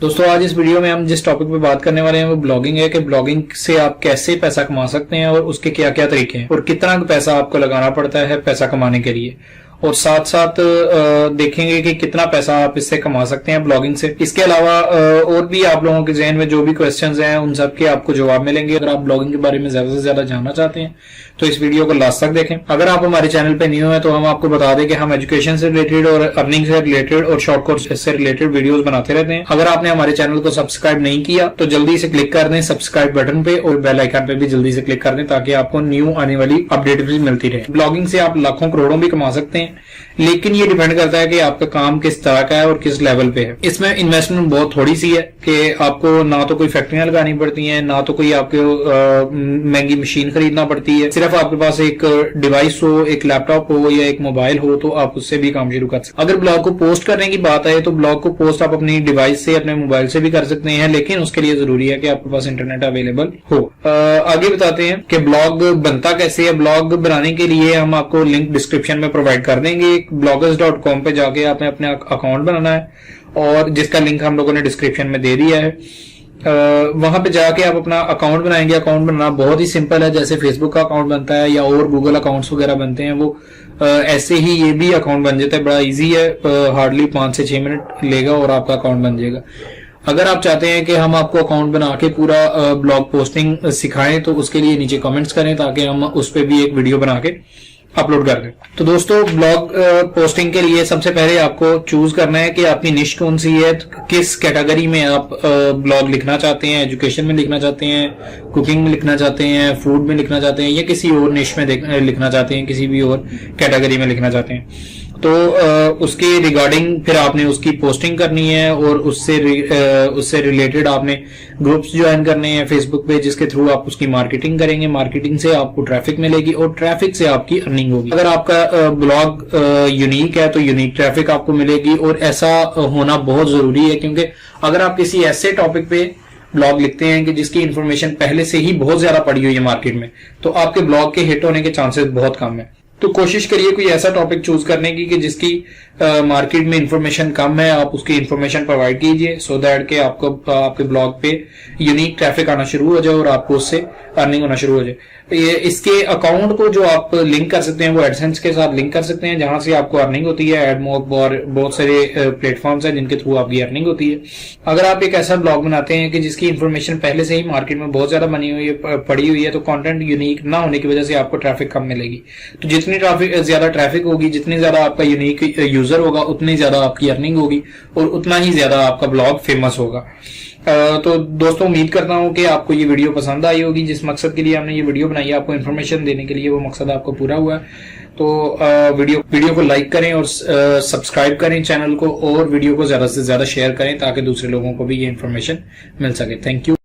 दोस्तों आज इस वीडियो में हम जिस टॉपिक पे बात करने वाले हैं वो ब्लॉगिंग है कि ब्लॉगिंग से आप कैसे पैसा कमा सकते हैं और उसके क्या क्या तरीके हैं और कितना पैसा आपको लगाना पड़ता है पैसा कमाने के लिए, और साथ साथ देखेंगे कि कितना पैसा आप इससे कमा सकते हैं ब्लॉगिंग से। इसके अलावा और भी आप लोगों के जहन में जो भी क्वेश्चंस हैं उन सब के आपको जवाब मिलेंगे। अगर आप ब्लॉगिंग के बारे में ज्यादा से ज्यादा जानना चाहते हैं तो इस वीडियो को लास्ट तक देखें। अगर आप हमारे चैनल पे न्यू है तो हम आपको बता दें कि हम एजुकेशन से रिलेटेड और अर्निंग से रिलेटेड और शॉर्ट कोर्स से रिलेटेड वीडियोस बनाते रहते हैं। अगर आपने हमारे चैनल को सब्सक्राइब नहीं किया तो जल्दी से क्लिक कर दें सब्सक्राइब बटन पे और बेल आइकन पे भी जल्दी से क्लिक कर दें ताकि आपको न्यू आने वाली अपडेट भी मिलती रहे। ब्लॉगिंग से आप लाखों करोड़ों भी कमा सकते हैं, लेकिन ये डिपेंड करता है कि आपका काम किस तरह का है और किस लेवल पे है। इसमें इन्वेस्टमेंट बहुत थोड़ी सी है कि आपको ना तो कोई फैक्ट्रियां लगानी पड़ती हैं, ना तो कोई आपको महंगी मशीन खरीदना पड़ती है। सिर्फ आपके पास एक डिवाइस हो, एक लैपटॉप हो या एक मोबाइल हो तो आप उससे भी काम शुरू कर सकते हैं। अगर ब्लॉग को पोस्ट करने की बात है तो ब्लॉग को पोस्ट आप अपनी डिवाइस से, अपने मोबाइल से भी कर सकते हैं, लेकिन उसके लिए जरूरी है कि आपके पास इंटरनेट अवेलेबल हो। आगे बताते हैं कि ब्लॉग बनता कैसे है। ब्लॉग बनाने के लिए हम आपको लिंक डिस्क्रिप्शन में प्रोवाइड कर देंगे। bloggers.com पे जाके आपने अपने अकाउंट बनाना है और जिसका लिंक हम लोगों ने डिस्क्रिप्शन में दे दिया है। वहां पे जाके आप अपना अकाउंट बनाएंगे। अकाउंट बनाना बहुत ही सिंपल है, जैसे फेसबुक का अकाउंट बनता है या और गूगल अकाउंट्स वगैरह बनते हैं वो ऐसे ही ये भी अकाउंट बन जाता है। बड़ा इजी है, हार्डली 5 से 6 मिनट लेगा और आपका अकाउंट बन जाएगा। अगर आप चाहते हैं कि हम आपको अकाउंट बना के पूरा ब्लॉग पोस्टिंग सिखाएं तो उसके लिए नीचे कमेंट्स करें ताकि हम उस पर भी एक वीडियो बना के अपलोड कर दें। तो दोस्तों ब्लॉग पोस्टिंग के लिए सबसे पहले आपको चूज करना है कि आपकी निश कौन सी है, किस कैटेगरी में आप ब्लॉग लिखना चाहते हैं। एजुकेशन में लिखना चाहते हैं, कुकिंग में लिखना चाहते हैं, फूड में लिखना चाहते हैं या किसी और निश में लिखना चाहते हैं, किसी भी और कैटेगरी में लिखना चाहते हैं। तो उसके रिगार्डिंग फिर आपने उसकी पोस्टिंग करनी है और उससे रिलेटेड आपने ग्रुप्स ज्वाइन करने हैं फेसबुक पे जिसके थ्रू आप उसकी मार्केटिंग करेंगे। मार्केटिंग से आपको ट्रैफिक मिलेगी और ट्रैफिक से आपकी अर्निंग होगी। अगर आपका ब्लॉग यूनिक है तो यूनिक ट्रैफिक आपको मिलेगी और ऐसा होना बहुत जरूरी है, क्योंकि अगर आप किसी ऐसे टॉपिक पे ब्लॉग लिखते हैं कि जिसकी इन्फॉर्मेशन पहले से ही बहुत ज्यादा पड़ी हुई है मार्केट में, तो आपके ब्लॉग के हिट होने के चांसेस बहुत कम है। तो कोशिश करिए कोई ऐसा टॉपिक चूज करने की कि जिसकी मार्केट में इंफॉर्मेशन कम है, आप उसकी इंफॉर्मेशन प्रोवाइड कीजिए सो दैट के आपको आपके ब्लॉग पे यूनिक ट्रैफिक आना शुरू हो जाए और आपको उससे अर्निंग होना शुरू हो जाए। ये इसके अकाउंट को जो आप लिंक कर सकते हैं वो एडसेंस के साथ लिंक कर सकते हैं जहां से आपको अर्निंग होती है। एडमोब और बहुत सारे प्लेटफॉर्म्स हैं जिनके थ्रू आपकी अर्निंग होती है। अगर आप एक ऐसा ब्लॉग बनाते हैं कि जिसकी इंफॉर्मेशन पहले से ही मार्केट में बहुत ज्यादा बनी हुई है, पड़ी हुई है, तो कंटेंट यूनिक ना होने की वजह से आपको ट्रैफिक कम मिलेगी। तो जितनी ज्यादा ट्रैफिक होगी, जितनी ज्यादा आपका यूनिक यूजर होगा, उतनी ज्यादा आपकी अर्निंग होगी और उतना ही ज्यादा आपका ब्लॉग फेमस होगा। तो दोस्तों उम्मीद करता हूं कि आपको ये वीडियो पसंद आई होगी। जिस मकसद के लिए हमने ये वीडियो बनाई है आपको इन्फॉर्मेशन देने के लिए, वो मकसद आपको पूरा हुआ है। तो वीडियो को लाइक करें और सब्सक्राइब करें चैनल को और वीडियो को ज्यादा से ज्यादा शेयर करें ताकि दूसरे लोगों को भी ये इन्फॉर्मेशन मिल सके। Thank you.